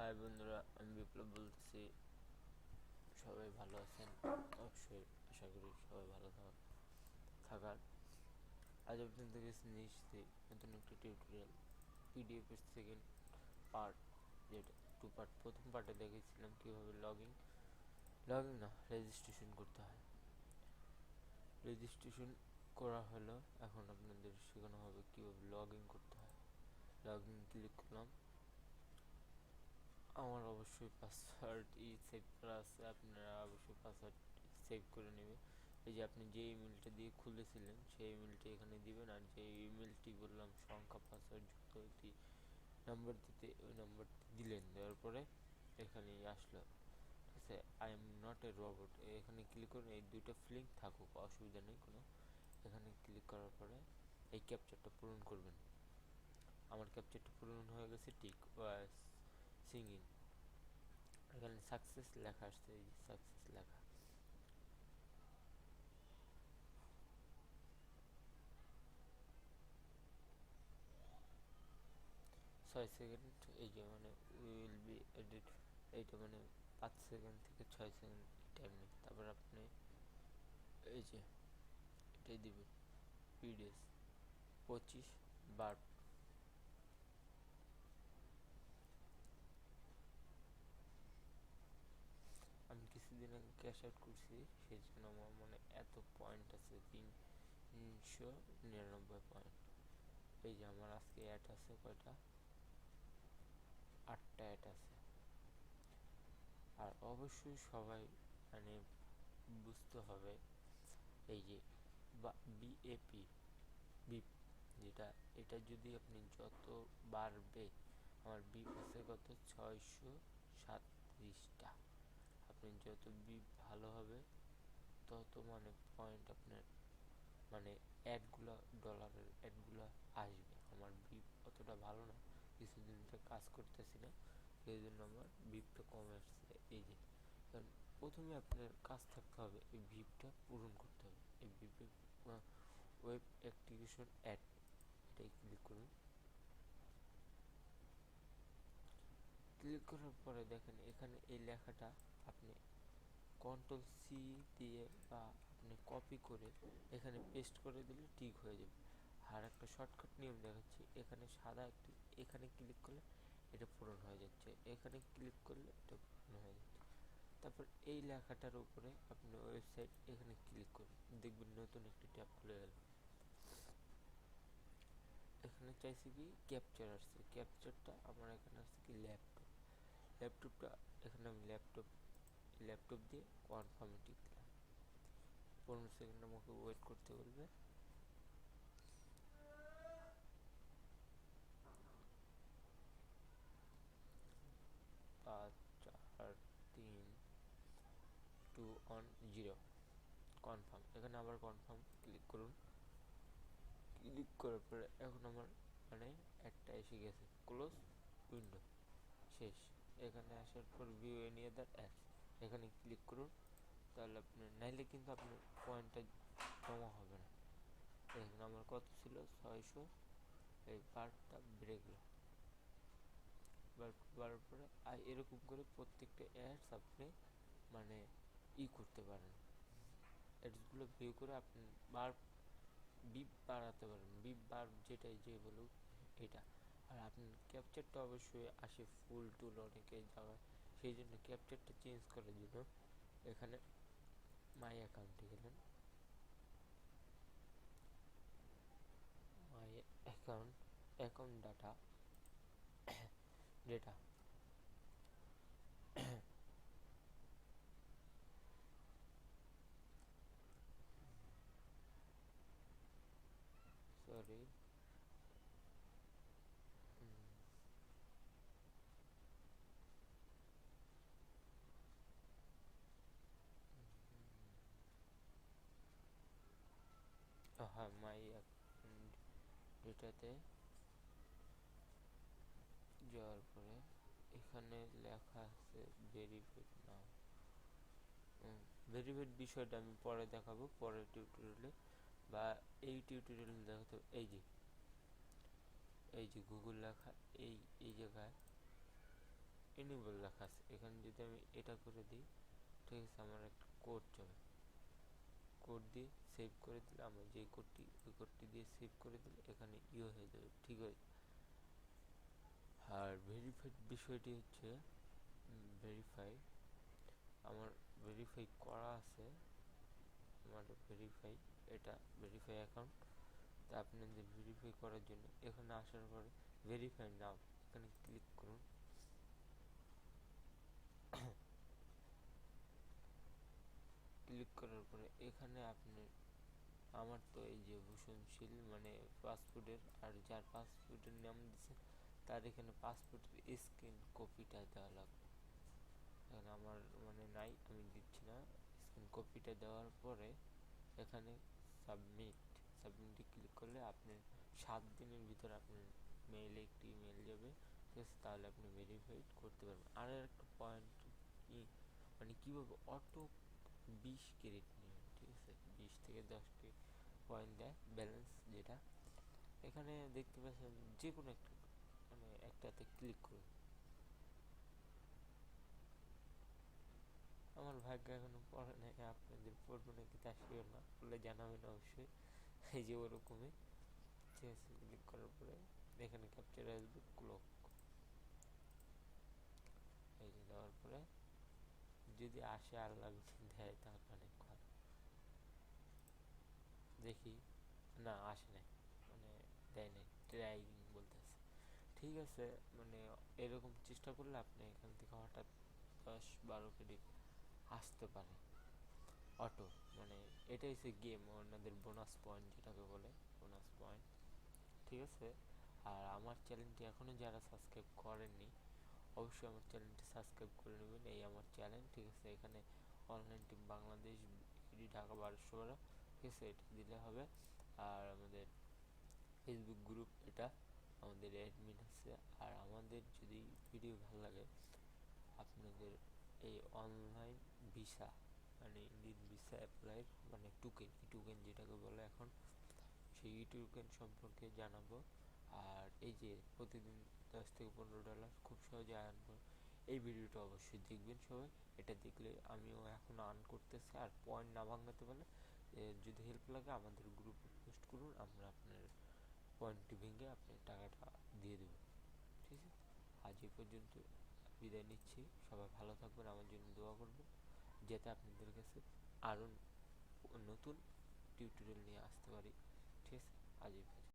High বন্ধুরা, আমি বিপ্লব বলতেছি। সবাই ভালো আছেন? অবশ্যই আশা করি সবাই ভালো থাকার। আজ আপনাদের কাছে নিয়ে এসেছি নতুন একটি টিউটোরিয়াল, পিডিএফ এর সেকেন্ড পার্ট, যেটা টু পার্ট। প্রথম পার্টে দেখেছিলাম কীভাবে লগইন না রেজিস্ট্রেশন করতে হয়। রেজিস্ট্রেশন করা হলো, এখন আপনাদের শেখানো হবে কীভাবে লগইন করতে হয়। লগইন ক্লিক করলাম। আমার অবশ্যই পাসওয়ার্ড সেভ করা আছে, আপনারা অবশ্যই পাসওয়ার্ড সেভ করে নেবে। এই যে আপনি যে ইমেলটা দিয়ে খুলেছিলেন সেই ইমেলটি এখানে দিবেন, আর যে ইমেলটি বললাম সংখ্যা পাসওয়ার্ড যুক্ত একটি নাম্বার দিতে, ওই নাম্বারটি দিলেন। দেওয়ার পরে এখানে আসলো, ঠিক আছে, I am not a robot, এখানে ক্লিক করুন। এই দুইটা ফিলিং থাকুক, অসুবিধা নেই কোনো। এখানে ক্লিক করার পরে এই ক্যাপচারটা পূরণ করবেন। আমার ক্যাপচারটা পূরণ হয়ে গেছে, টিক সিঙ্গিং। এখানে সাকসেস লেখা আসছে, এই সাকসেস লেখা। 6 সেকেন্ড, এই যে মানে উইল বি এডিট, এইটা মানে 5 সেকেন্ড থেকে 6 সেকেন্ড টাইম নেই। তারপর আপনি এই যে এটাই দিবেন, পিডিএস 25 বার। আমি কিছুদিন আগে ক্যাশ আউট করছি, সেই জন্য আমার মনে এত পয়েন্ট আছে, 399 পয়েন্ট। এই যে আমার আজকে অ্যাড আছে কয়টা, 8টা অ্যাড আছে। আর অবশ্যই সবাই মানে বুঝতে হবে, এই যে বিএপি বিপ যেটা, এটা যদি আপনি যত বাড়বে, আমার বিপ আছে কত 637টা। আপনি যত বিপ ভালো হবে তত মানে পয়েন্ট আপনার, মানে অ্যাডগুলো, ডলারের অ্যাডগুলো আসবে। আমার বিপ অতটা ভালো না, কিছুদিন ধরে কাজ করতেছি না, সেই জন্য আমার বিপটা কমে আসছে। এই যে কারণ প্রথমে আপনার কাজ থাকতে হবে, এই ভিপটা পূরণ করতে হবে। এই ভিপে ওয়েব অ্যাক্টিভেশন অ্যাড, এটাই ক্লিক করুন। ক্লিক করার পরে দেখেন এখানে এই লেখাটা আপনি কন্ট্রোল সি দিয়ে বা আপনি কপি করে এখানে পেস্ট করে দিলে ঠিক হয়ে যাবে। আর একটা শর্টকাট নিয়ম দেখাচ্ছি, এখানে সাদা একটি, এখানে ক্লিক করলে এটা পূরণ হয়ে যাচ্ছে, এখানে ক্লিক করলে এটা পূরণ হয়ে যাচ্ছে। তারপর এই লেখাটার উপরে আপনি ওয়েবসাইট, এখানে ক্লিক করুন, দেখবেন নতুন একটি ট্যাব খুলে গেল। এখানে চাইছি কি ক্যাপচার আসছে, ক্যাপচারটা আমার এখানে আসছে কি ল্যাপটপটা এখানে আমি ল্যাপটপ দিয়ে কনফার্মে টিক দিলাম। 15 সেকেন্ড আমাকে ওয়েট করতে বলবে। 5 4 3 2 1 0 কনফার্ম। এখানে আবার কনফার্ম ক্লিক করুন। ক্লিক করার পরে এখন আমার মানে একটা এসে গেছে, ক্লোজ উইন্ডো, শেষ। এখানে আসার পর ভিউ এনি আদার অ্যাপস, এখানে ক্লিক করুন। তাহলে আপনার নাইলে কিন্তু আপনার পয়েন্টটা জমা হবে না। দেখুন আমার কত ছিল 600, এই বারটা বেড়ে গেল। বাড়ার পরে এরকম করে প্রত্যেকটা অ্যাডস আপনি মানে করতে পারেন। অ্যাডসগুলো ভিউ করে আপনি বিপ বাড়াতে পারেন, বিপ বার যেটাই যে বলুক এটা। আর আপনার ক্যাপচারটা অবশ্যই আসে ফুল টুল অনেকে জায়গায়, সেই জন্য ক্যাপচারটা চেঞ্জ করার জন্য এখানে মাই অ্যাকাউন্টে গেলেন, my account data data, sorry হ্যাঁ, মাই অ্যাকাউন্ট ডেটাতে যাওয়ার পরে এখানে লেখা আছে ভেরিফাইড নাও। ভেরিফাইড বিষয়টা আমি পরে দেখাবো, পরের টিউটোরিয়ালে বা এই টিউটোরিয়ালে দেখাতে। এই যে গুগল লেখা, এই জায়গায় এনেবল লেখা আছে। এখানে যদি আমি এটা করে দিই, ঠিক আছে, আমার একটা কোড যাবে, কোড দিয়ে সেভ করে দিলে আমার যে কোডটি, ওই কোডটি দিয়ে সেভ করে দিলে এখানে হয়ে যাবে, ঠিক আছে। আর ভেরিফাইড বিষয়টি হচ্ছে ভেরিফাই, আমার ভেরিফাই করা আছে, আমার ভেরিফাই, এটা ভেরিফাই অ্যাকাউন্ট। তা আপনাদের ভেরিফাই করার জন্য এখানে আসার পরে ভেরিফাই নাও এখানে ক্লিক করুন। ক্লিক করার পরে এখানে আপনি, আমার তো এই যে ভূষণশীল মানে পাসপোর্টের, আর যার পাসপোর্টের নাম দিচ্ছে তার এখানে পাসপোর্টের স্ক্রিন কপিটা দেওয়া লাগবে। এখানে আমার মানে নাই, আমি দিচ্ছি না। স্ক্রিন কপিটা দেওয়ার পরে এখানে সাবমিটে ক্লিক করলে আপনি 7 দিনের ভিতরে আপনার মেইলে একটি ইমেল যাবে, ঠিক আছে, তাহলে আপনি ভেরিফাইড করতে পারবেন। আর একটা পয়েন্ট কি, মানে কীভাবে অটো 20 ক্রেডিট নেবেন, ঠিক আছে, 20 থেকে 10টি পয়েন্ট দেয় ব্যালেন্স যেটা। এখানে দেখতে পাচ্ছেন যে কোনো একটা মানে একটাতে ক্লিক করুন। আমার ভাগ্য এখনো পড়ে নাই, আপনাদের পড়বো নাকি তা শিওর না, বলে জানাবেন অবশ্যই। এই যে ওরকমই, ঠিক আছে, ক্লিক করার পরে এখানে ক্যাপচার আসবে, ক্লক, এই যে দেওয়ার পরে যদি আসে আল্লাহ দেয় তাহলে অনেক ভালো। দেখি, না আসে নাই, মানে দেয় নাই, ট্রাই বলতেছে। ঠিক আছে, মানে এরকম চেষ্টা করলে আপনি এখান থেকে হঠাৎ 10-12 ক্রেডিট আসতে পারে অটো, মানে এটাই হচ্ছে গেম, ওনাদের বোনাস পয়েন্ট যেটাকে বলে, বোনাস পয়েন্ট, ঠিক আছে। আর আমার চ্যানেলটি এখনও যারা সাবস্ক্রাইব করেননি অবশ্যই আমার চ্যানেলটি সাবস্ক্রাইব করে নেবেন। এই আমার চ্যানেল, ঠিক আছে, এখানে online team Bangladesh ED Dhaka 1212, ঠিক আছে, এটা দিলে হবে। আর আমাদের ফেসবুক গ্রুপ, এটা আমাদের অ্যাডমিন আছে। আর আমাদের যদি ভিডিও ভালো লাগে, আপনাদের এই অনলাইন ভিসা মানে ইন্ডিয়ান ভিসা অ্যাপ্লাই মানে টোকেন যেটাকে বলে এখন, সেই টোকেন সম্পর্কে জানাবো। আর এই যে প্রতিদিন $10 থেকে $15 খুব সহজে আর্ন করো, এই ভিডিওটা অবশ্যই দেখবেন সবাই। এটা দেখলে আমিও এখন আর্ন করতেছি। আর পয়েন্ট না ভাঙাতে পারলে যদি হেল্প লাগে আমাদের গ্রুপে পোস্ট করুন, আমরা আপনার পয়েন্টটি ভেঙে আপনার টাকাটা দিয়ে দেবো, ঠিক আছে। আজ এই পর্যন্ত বিদায় নিচ্ছি, সবাই ভালো থাকবেন, আমার জন্য দোয়া করবেন যাতে আপনাদের কাছে আরও নতুন টিউটোরিয়াল নিয়ে আসতে পারি, ঠিক আছে। আজ এই পর্যন্ত।